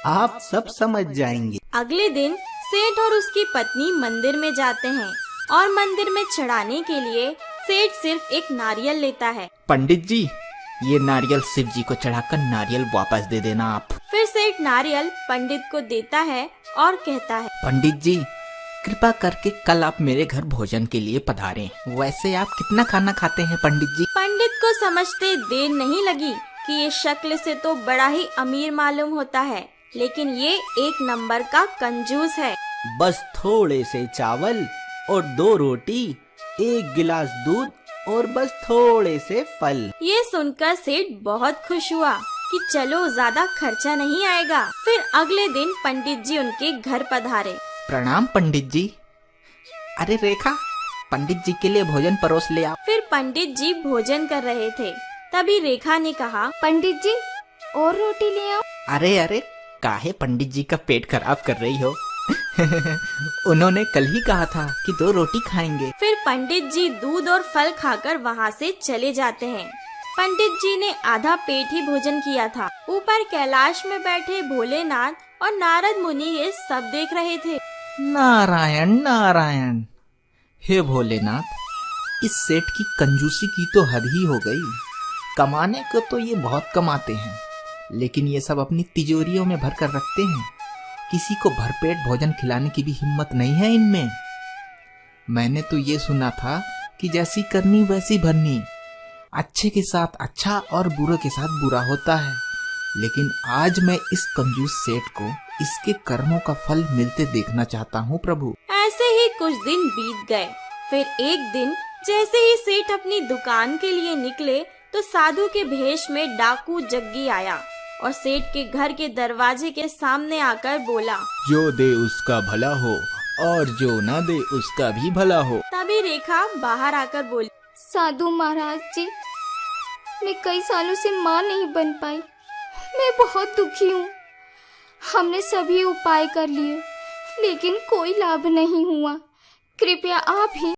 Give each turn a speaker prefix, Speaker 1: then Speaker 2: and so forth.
Speaker 1: आप सब समझ जाएंगे।
Speaker 2: अगले दिन सेठ और उसकी पत्नी मंदिर में जाते हैं और मंदिर में चढ़ाने के लिए सेठ सिर्फ एक नारियल लेता है।
Speaker 3: पंडित जी, ये नारियल शिव जी को चढ़ाकर नारियल वापस दे देना आप।
Speaker 2: फिर सेठ नारियल पंडित को देता है और कहता है,
Speaker 3: पंडित जी, कृपा करके कल आप मेरे घर भोजन के लिए पधारें। वैसे आप कितना खाना खाते हैं पंडित जी?
Speaker 2: पंडित को समझते देर नहीं लगी कि ये शक्ल से तो बड़ा ही अमीर मालूम होता है, लेकिन ये एक नंबर का कंजूस है।
Speaker 1: बस थोड़े से चावल और 2 रोटी, 1 गिलास दूध और बस थोड़े से फल।
Speaker 2: ये सुनकर सेठ बहुत खुश हुआ कि चलो ज्यादा खर्चा नहीं आएगा। फिर अगले दिन पंडित जी उनके घर पधारे।
Speaker 3: प्रणाम पंडित जी। अरे रेखा, पंडित जी के लिए भोजन परोस ले आओ।
Speaker 2: फिर पंडित जी भोजन कर रहे थे, तभी रेखा ने कहा,
Speaker 4: पंडित जी और रोटी ले आओ।
Speaker 3: अरे अरे, काहे पंडित जी का पेट खराब कर रही हो? उन्होंने कल ही कहा था कि 2 रोटी खाएंगे।
Speaker 2: फिर पंडित जी दूध और फल खाकर वहाँ से चले जाते हैं। पंडित जी ने आधा पेट ही भोजन किया था। ऊपर कैलाश में बैठे भोलेनाथ और नारद मुनि ये सब देख रहे थे।
Speaker 3: नारायण नारायण। हे भोलेनाथ, इस सेठ की कंजूसी की तो हद ही हो गई। कमाने को तो ये बहुत कमाते हैं, लेकिन ये सब अपनी तिजोरियों में भर कर रखते हैं। किसी को भरपेट भोजन खिलाने की भी हिम्मत नहीं है इनमें। मैंने तो ये सुना था कि जैसी करनी वैसी भरनी, अच्छे के साथ अच्छा और बुरे के साथ बुरा होता है। लेकिन आज मैं इस कंजूस सेठ को इसके कर्मों का फल मिलते देखना चाहता हूँ प्रभु।
Speaker 2: ऐसे ही कुछ दिन बीत गए। फिर एक दिन जैसे ही सेठ अपनी दुकान के लिए निकले तो साधु के भेष में डाकू जग्गी आया और सेठ के घर के दरवाजे के सामने आकर बोला,
Speaker 1: जो दे उसका भला हो और जो ना दे उसका भी भला हो।
Speaker 2: तभी रेखा बाहर आकर बोली,
Speaker 4: साधु महाराज जी, मैं कई सालों से माँ नहीं बन पाई। मैं बहुत दुखी हूँ। हमने सभी उपाय कर लिए, लेकिन कोई लाभ नहीं हुआ। कृपया आप ही